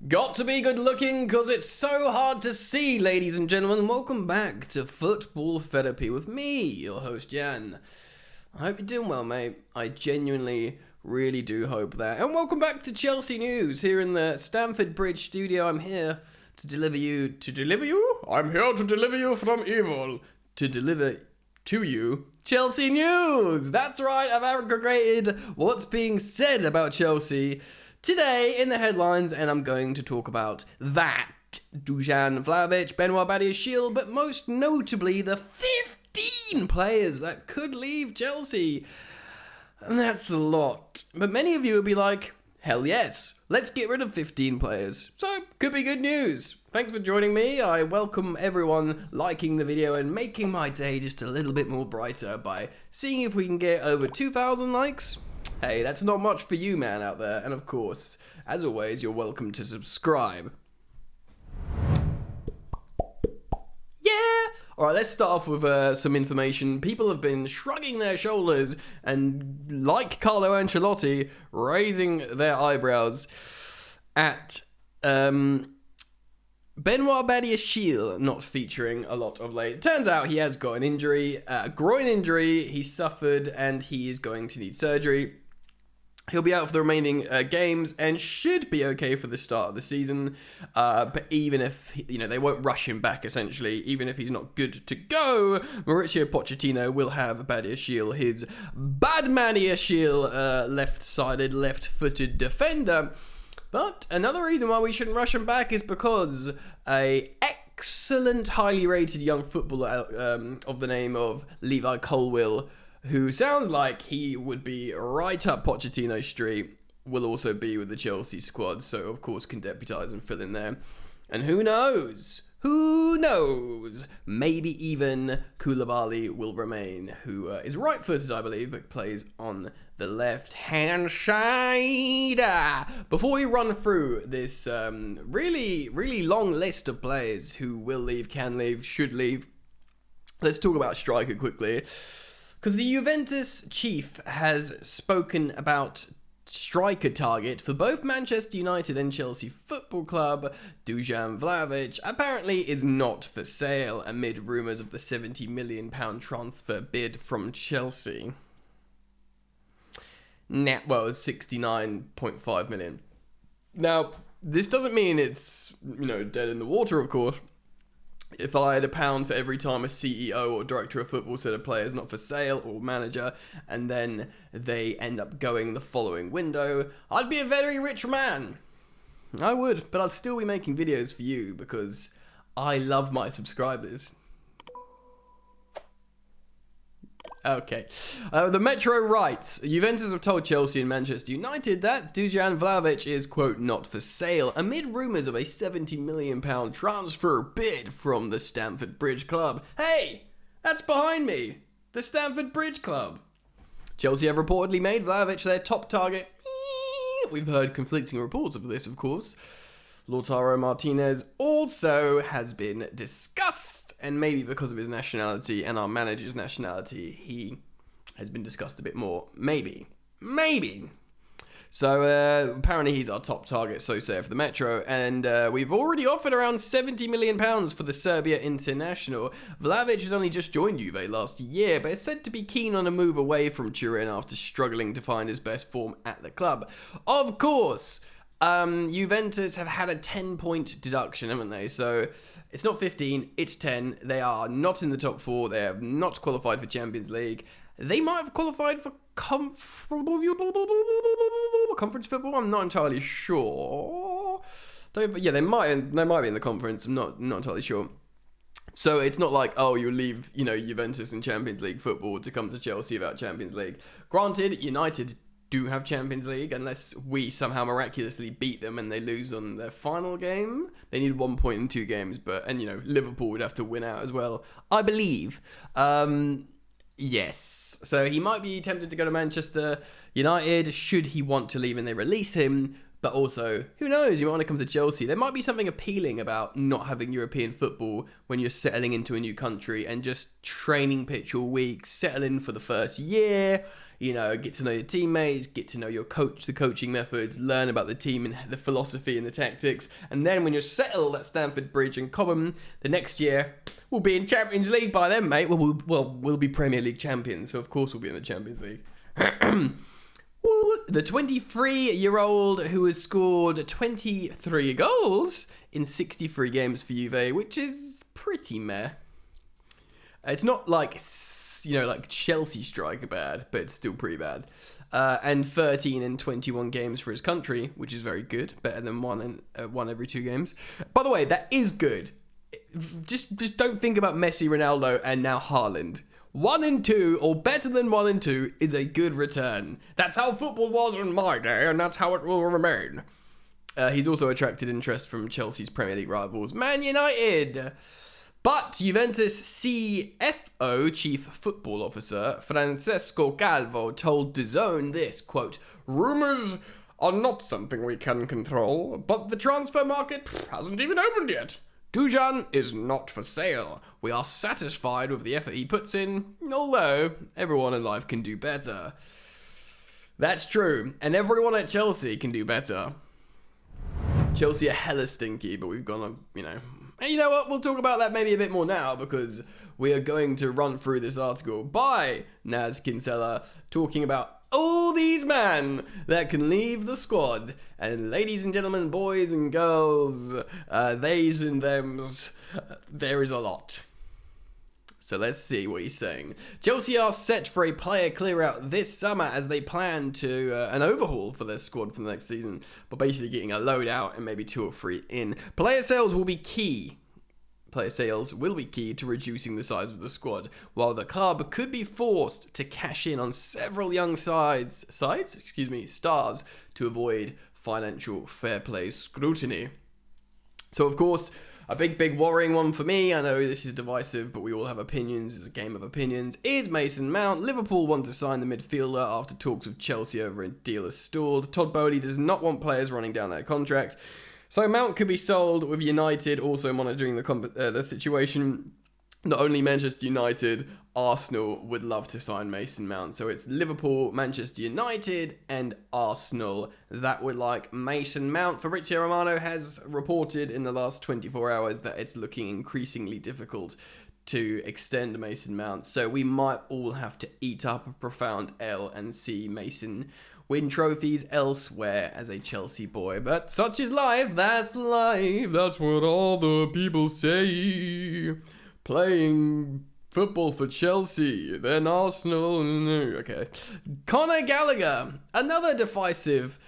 Got to be good looking because it's so hard to see, ladies and gentlemen. Welcome back to Football Therapy with me, your host Jan. I hope you're doing well, mate. I genuinely, really do hope that. And welcome back to Chelsea News here in the Stamford Bridge studio. I'm here to deliver you. I'm here to deliver you from evil. To deliver to you Chelsea News. That's right, I've aggregated what's being said about Chelsea today in the headlines, and I'm going to talk about that. Dusan Vlahovic, Benoit Badiashile, but most notably the 15 players that could leave Chelsea. And that's a lot. But many of you will be like, hell yes, let's get rid of 15 players. So, could be good news. Thanks for joining me. I welcome everyone liking the video and making my day just a little bit more brighter by seeing if we can get over 2,000 likes. Hey, that's not much for you, man, out there. And of course, as always, you're welcome to subscribe. Yeah! Alright, let's start off with some information. People have been shrugging their shoulders and, like Carlo Ancelotti, raising their eyebrows at Benoit Badiashile not featuring a lot of late. Turns out he has got an injury, a groin injury he suffered, and he is going to need surgery. He'll be out for the remaining games and should be okay for the start of the season. But even if, they won't rush him back, essentially. Even if he's not good to go, Mauricio Pochettino will have Badiashile, his Badmaniashile, left-sided, left-footed defender. But another reason why we shouldn't rush him back is because a excellent, highly rated young footballer of the name of Levi Colwill, who sounds like he would be right up Pochettino Street, will also be with the Chelsea squad, so of course can deputise and fill in there. And who knows? Who knows? Maybe even Koulibaly will remain, who is right-footed, I believe, but plays on the left-hand side. Before we run through this really, really long list of players who will leave, can leave, should leave, let's talk about striker quickly. Because the Juventus chief has spoken about striker target for both Manchester United and Chelsea Football Club. Dusan Vlahovic apparently is not for sale amid rumours of the £70 million transfer bid from Chelsea. Well, it's 69.5 million. Now, this doesn't mean it's, dead in the water, of course. If I had £1 for every time a CEO or director of football said a player is not for sale or manager, and then they end up going the following window, I'd be a very rich man. I would, but I'd still be making videos for you because I love my subscribers. Okay. The Metro writes, Juventus have told Chelsea and Manchester United that Dusan Vlahovic is, quote, not for sale, amid rumours of a £70 million transfer bid from the Stamford Bridge Club. Hey, that's behind me. The Stamford Bridge Club. Chelsea have reportedly made Vlahovic their top target. We've heard conflicting reports of this, of course. Lautaro Martinez also has been discussed. And maybe because of his nationality and our manager's nationality, he has been discussed a bit more. Maybe. So apparently he's our top target, so say for the Metro. And we've already offered around £70 million for the Serbia international. Vlahovic has only just joined Juve last year, but is said to be keen on a move away from Turin after struggling to find his best form at the club. Of course, Juventus have had a 10-point deduction, haven't they? So it's not 15, it's 10. They are not in the top 4. They have not qualified for Champions League. They might have qualified for conference football. I'm not entirely sure. They might be in the conference. I'm not entirely sure. So it's not like, you leave, Juventus in Champions League football to come to Chelsea without Champions League. Granted, United do have Champions League unless we somehow miraculously beat them and they lose on their final game. They need 1 point in 2 games, and Liverpool would have to win out as well, I believe. Yes, so he might be tempted to go to Manchester United should he want to leave and they release him. But also, who knows, you might want to come to Chelsea. There might be something appealing about not having European football when you're settling into a new country and just training pitch all week, settle in for the first year, get to know your teammates, get to know your coach, the coaching methods, learn about the team and the philosophy and the tactics. And then when you're settled at Stamford Bridge and Cobham, the next year, we'll be in Champions League by then, mate. We'll be Premier League champions, so of course we'll be in the Champions League. The 23-year-old who has scored 23 goals in 63 games for Juve, which is pretty meh. It's not like Chelsea striker bad, but it's still pretty bad. And 13 in 21 games for his country, which is very good. Better than one every 2 games. By the way, that is good. Just don't think about Messi, Ronaldo, and now Haaland. 1 in 2, or better than 1 in 2, is a good return. That's how football was in my day, and that's how it will remain. He's also attracted interest from Chelsea's Premier League rivals, Man United. But Juventus CFO, Chief Football Officer, Francesco Calvo, told DAZN this, quote, "Rumours are not something we can control, but the transfer market hasn't even opened yet. Dujan is not for sale. We are satisfied with the effort he puts in, although everyone in life can do better." That's true, and everyone at Chelsea can do better. Chelsea are hella stinky, but we've gone, and you know what? We'll talk about that maybe a bit more now, because we are going to run through this article by Naz Kinsella talking about all these men that can leave the squad. And ladies and gentlemen, boys and girls, theys and thems, there is a lot. So let's see what he's saying. Chelsea are set for a player clear-out this summer as they plan to an overhaul for their squad for the next season, but basically getting a load out and maybe 2 or 3 in. Player sales will be key. Player sales will be key to reducing the size of the squad, while the club could be forced to cash in on several young stars to avoid financial fair play scrutiny. So, of course, a big worrying one for me, I know this is divisive, but we all have opinions, it's a game of opinions, is Mason Mount. Liverpool want to sign the midfielder after talks with Chelsea over a deal are stalled. Todd Boehly does not want players running down their contracts. So Mount could be sold, with United also monitoring the situation. Not only Manchester United, Arsenal would love to sign Mason Mount. So it's Liverpool, Manchester United, and Arsenal that would like Mason Mount. Fabrizio Romano has reported in the last 24 hours that it's looking increasingly difficult to extend Mason Mount. So we might all have to eat up a profound L and see Mason win trophies elsewhere as a Chelsea boy. But such is life. That's life. That's what all the people say. Playing football for Chelsea, then Arsenal. Okay. Conor Gallagher, another divisive,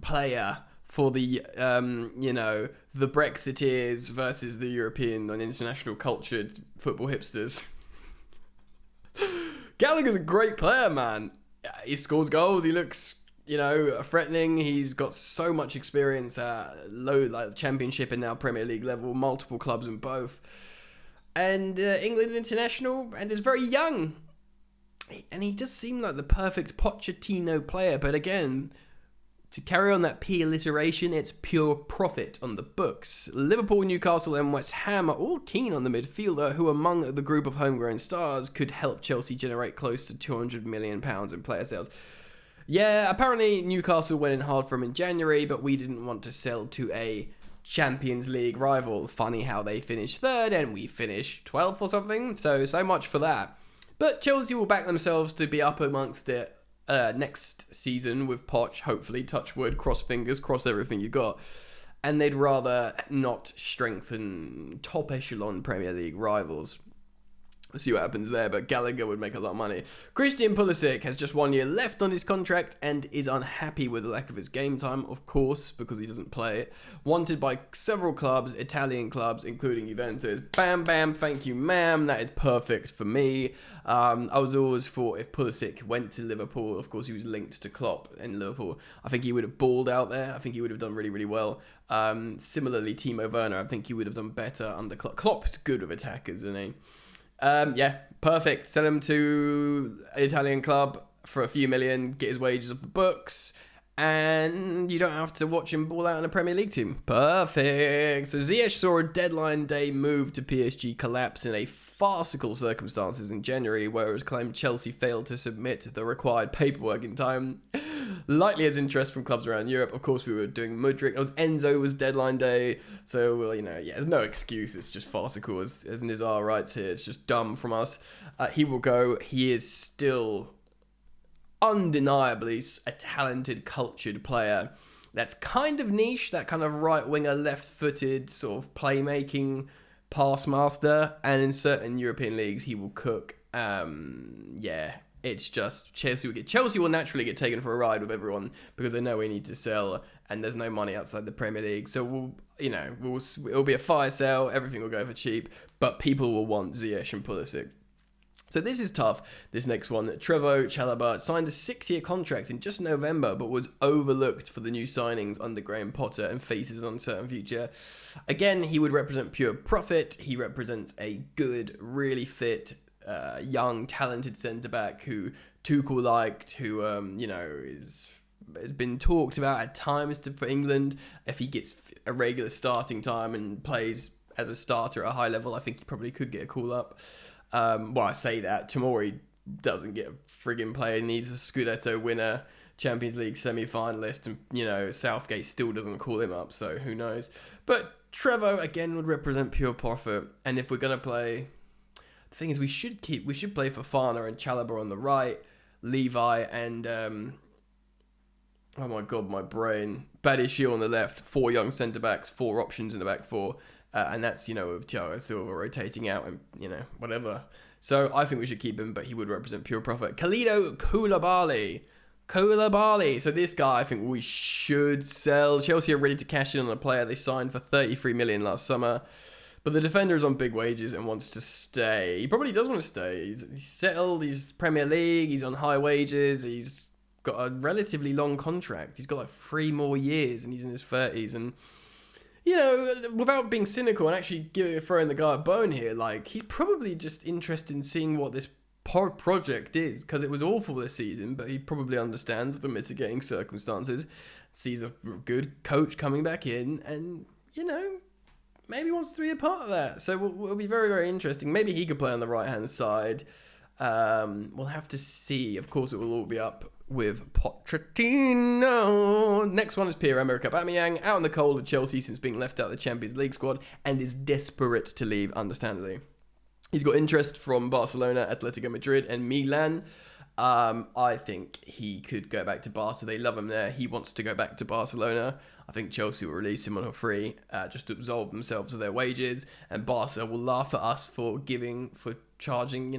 player for the, the Brexiteers versus the European and international cultured football hipsters. Gallagher's a great player, man. He scores goals. He looks, threatening. He's got so much experience at Championship and now Premier League level, multiple clubs in both. And England international, and is very young. And he does seem like the perfect Pochettino player. But again, to carry on that P alliteration, it's pure profit on the books. Liverpool, Newcastle and West Ham are all keen on the midfielder, who among the group of homegrown stars could help Chelsea generate close to £200 million in player sales. Yeah, apparently Newcastle went in hard for him in January, but we didn't want to sell to a Champions League rival. Funny how they finished 3rd and we finished 12th or something. So much for that. But Chelsea will back themselves to be up amongst it next season with Poch, hopefully, touch wood, cross fingers, cross everything you got. And they'd rather not strengthen top echelon Premier League rivals. We'll see what happens there, but Gallagher would make a lot of money. Christian Pulisic has just 1 year left on his contract and is unhappy with the lack of his game time, of course, because he doesn't play it. Wanted by several clubs, Italian clubs, including Juventus. Bam, bam, thank you, ma'am. That is perfect for me. I was always thought if Pulisic went to Liverpool, of course he was linked to Klopp in Liverpool, I think he would have balled out there. I think he would have done really, really well. Similarly, Timo Werner, I think he would have done better under Klopp. Klopp's good with attackers, isn't he? Yeah, perfect. Sell him to an Italian club for a few million, get his wages off the books, and you don't have to watch him ball out in a Premier League team. Perfect. So Ziyech saw a deadline day move to PSG collapse in a farcical circumstances in January, where it was claimed Chelsea failed to submit the required paperwork in time. Likely as interest from clubs around Europe. Of course, we were doing Mudryk. It was Enzo was deadline day. So, well, there's no excuse. It's just farcical, as Nizar writes here. It's just dumb from us. He will go. He is still undeniably a talented, cultured player. That's kind of niche, that kind of right-winger, left-footed sort of playmaking pass master. And in certain European leagues, he will cook. It's just Chelsea will naturally get taken for a ride with everyone because they know we need to sell and there's no money outside the Premier League. So it'll be a fire sale. Everything will go for cheap, but people will want Ziyech and Pulisic. So this is tough. This next one, Trevoh Chalobah signed a 6-year contract in just November, but was overlooked for the new signings under Graham Potter and faces an uncertain future. Again, he would represent pure profit. He represents a good, really fit, young, talented centre-back who Tuchel liked, who, has been talked about at times for England. If he gets a regular starting time and plays as a starter at a high level, I think he probably could get a call up. I say that. Tomori doesn't get a friggin' play. He needs a Scudetto winner, Champions League semi-finalist, and, Southgate still doesn't call him up, so who knows. But Trevoh, again, would represent pure profit. And if we're going to play... The thing is, we should play Fofana and Chalobah on the right, Levi and... oh my God, my brain. Badiashile on the left, 4 young centre-backs, 4 options in the back 4. And that's, with Thiago Silva rotating out and, whatever. So I think we should keep him, but he would represent pure profit. Kalidou Koulibaly. So this guy, I think we should sell. Chelsea are ready to cash in on a player they signed for 33 million last summer. But the defender is on big wages and wants to stay. He probably does want to stay. He's settled. He's Premier League. He's on high wages. He's got a relatively long contract. He's got like 3 more years and he's in his 30s. And... without being cynical and actually throwing the guy a bone here, he's probably just interested in seeing what this project is, because it was awful this season, but he probably understands the mitigating circumstances, sees a good coach coming back in, and, maybe wants to be a part of that. So it'll be very, very interesting. Maybe he could play on the right-hand side. We'll have to see. Of course, it will all be up with Pochettino. Next one is Pierre-Emerick Aubameyang, out in the cold at Chelsea since being left out of the Champions League squad and is desperate to leave, understandably. He's got interest from Barcelona, Atletico Madrid and Milan. I think he could go back to Barca. They love him there. He wants to go back to Barcelona. I think Chelsea will release him on a free just to absolve themselves of their wages, and Barca will laugh at us for charging,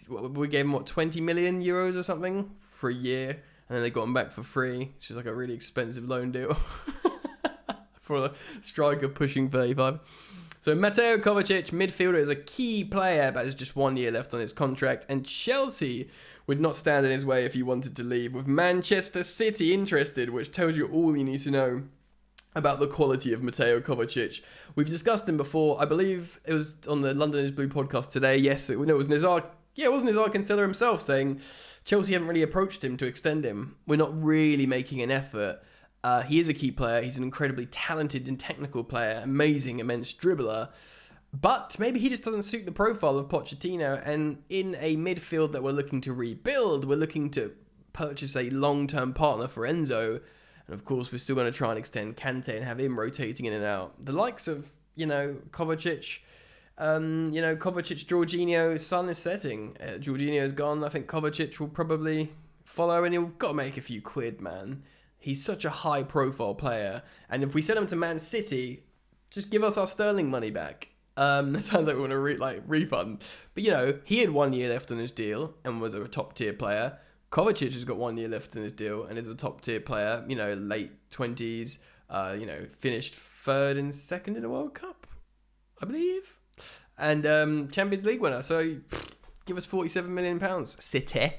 we gave him 20 million euros or something for a year, and then they got him back for free. It's just like a really expensive loan deal for a striker pushing 35. So Mateo Kovacic, midfielder, is a key player, but has just 1 year left on his contract, and Chelsea would not stand in his way if he wanted to leave, with Manchester City interested, which tells you all you need to know about the quality of Mateo Kovacic. We've discussed him before. I believe it was on the London is Blue podcast today. Yes, it was Nizar. Yeah, it was Nizar Kinsella himself saying Chelsea haven't really approached him to extend him. We're not really making an effort. He is a key player. He's an incredibly talented and technical player. Amazing, immense dribbler. But maybe he just doesn't suit the profile of Pochettino. And in a midfield that we're looking to rebuild, we're looking to purchase a long-term partner for Enzo. And of course, we're still going to try and extend Kante and have him rotating in and out. The likes of, Kovacic... Kovacic, Jorginho, sun is setting. Jorginho's gone. I think Kovacic will probably follow, and he'll got to make a few quid, man. He's such a high-profile player, and if we send him to Man City, just give us our Sterling money back. That sounds like we want to refund. But he had 1 year left on his deal and was a top-tier player. Kovacic has got 1 year left in his deal and is a top-tier player. Late 20s. Finished 3rd and 2nd in the World Cup, I believe. And Champions League winner. So give us £47 million. City.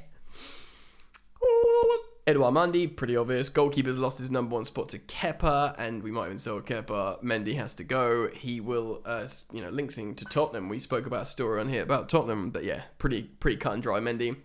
Edouard Mendy, pretty obvious. Goalkeeper's lost his number 1 spot to Kepa, and we might even sell Kepa. Mendy has to go. He will, linking to Tottenham. We spoke about a story on here about Tottenham, but yeah, pretty cut and dry. Mendy.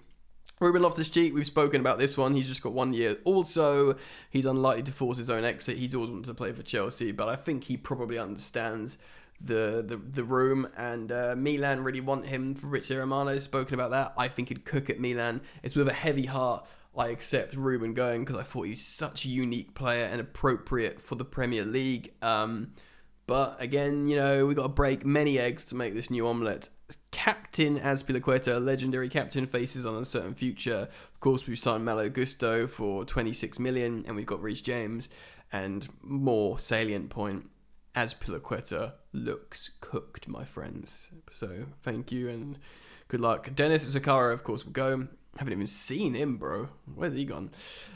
Ruben Loftus-Cheek, we've spoken about this one. He's just got 1 year. Also, he's unlikely to force his own exit. He's always wanted to play for Chelsea, but I think he probably understands the room, and Milan really want him. Fabrizio Romano's spoken about that. I think he'd cook at Milan. It's with a heavy heart I accept Ruben going, because I thought he's such a unique player and appropriate for the Premier League. But again, you know, we've got to break many eggs to make this new omelette. Captain Azpilicueta, a legendary captain, faces on an uncertain future. Of course, we've signed Malo Gusto for 26 million, and we've got Reece James. And more salient point, Azpilicueta looks cooked, my friends. So thank you and good luck. Dennis Zakara, of course, will go. Haven't even seen him, bro. Where's he gone?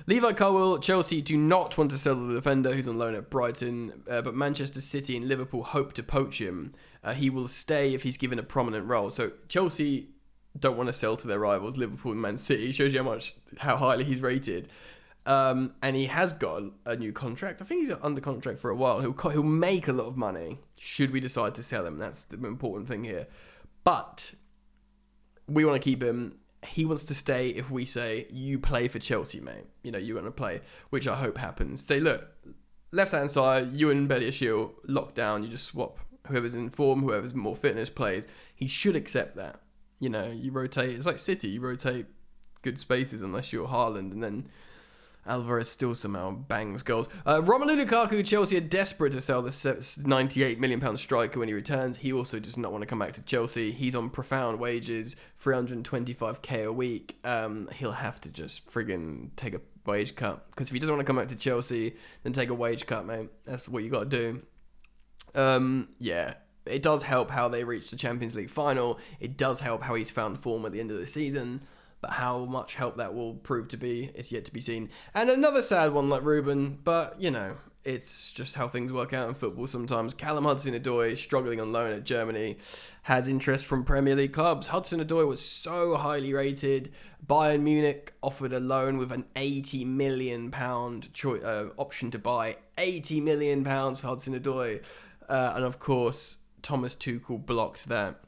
Levi Colwill, Chelsea do not want to sell the defender who's on loan at Brighton, but Manchester City and Liverpool hope to poach him. He will stay if he's given a prominent role. So Chelsea don't want to sell to their rivals, Liverpool and Man City. Shows you how highly he's rated. And he has got a new contract. I think he's under contract for a while. He'll make a lot of money should we decide to sell him. That's the important thing here. But we want to keep him. He wants to stay if we say, you play for Chelsea, mate. You know, you're going to play, which I hope happens. Say, look, left-hand side, you and Bediashile locked down. You just swap whoever's in form, whoever's more fitness plays. He should accept that. You know, you rotate. It's like City. You rotate good spaces unless you're Haaland, and then Alvarez still somehow bangs goals. Romelu Lukaku, Chelsea are desperate to sell the £98 million striker when he returns. He also does not want to come back to Chelsea. He's on profound wages, 325k a week. He'll have to just friggin' take a wage cut. Because if he doesn't want to come back to Chelsea, then take a wage cut, mate. That's what you got to do. Yeah. It does help how they reached the Champions League final. It does help how he's found form at the end of the season. But how much help that will prove to be is yet to be seen. And another sad one like Ruben, but, you know, it's just how things work out in football sometimes. Callum Hudson-Odoi, struggling on loan at Germany, has interest from Premier League clubs. Hudson-Odoi was so highly rated. Bayern Munich offered a loan with an £80 million option to buy. £80 million for Hudson-Odoi. And, of course, Thomas Tuchel blocked that.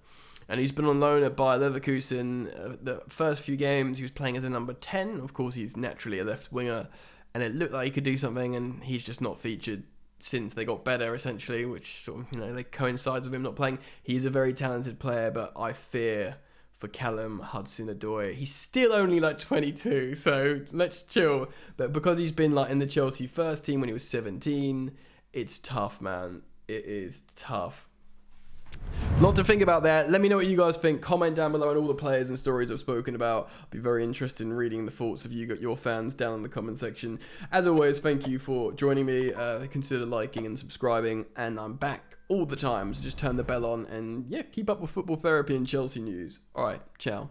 And he's been on loan at Bayer Leverkusen. The first few games, he was playing as a number 10. Of course, he's naturally a left winger. And it looked like he could do something, and he's just not featured since they got better, essentially, which sort of, you know, they coincides with him not playing. He's a very talented player, but I fear for Callum Hudson-Odoi. He's still only like 22, so let's chill. But because he's been like in the Chelsea first team when he was 17, it's tough, man. It is tough. Lot to think about there. Let me know what you guys think. Comment down below on all the players and stories I've spoken about. I'll be very interested in reading the thoughts of your fans down in the comment section. As always, thank you for joining me. Consider liking and subscribing. And I'm back all the time, so just turn the bell on and yeah, keep up with football therapy and Chelsea news. Alright, ciao.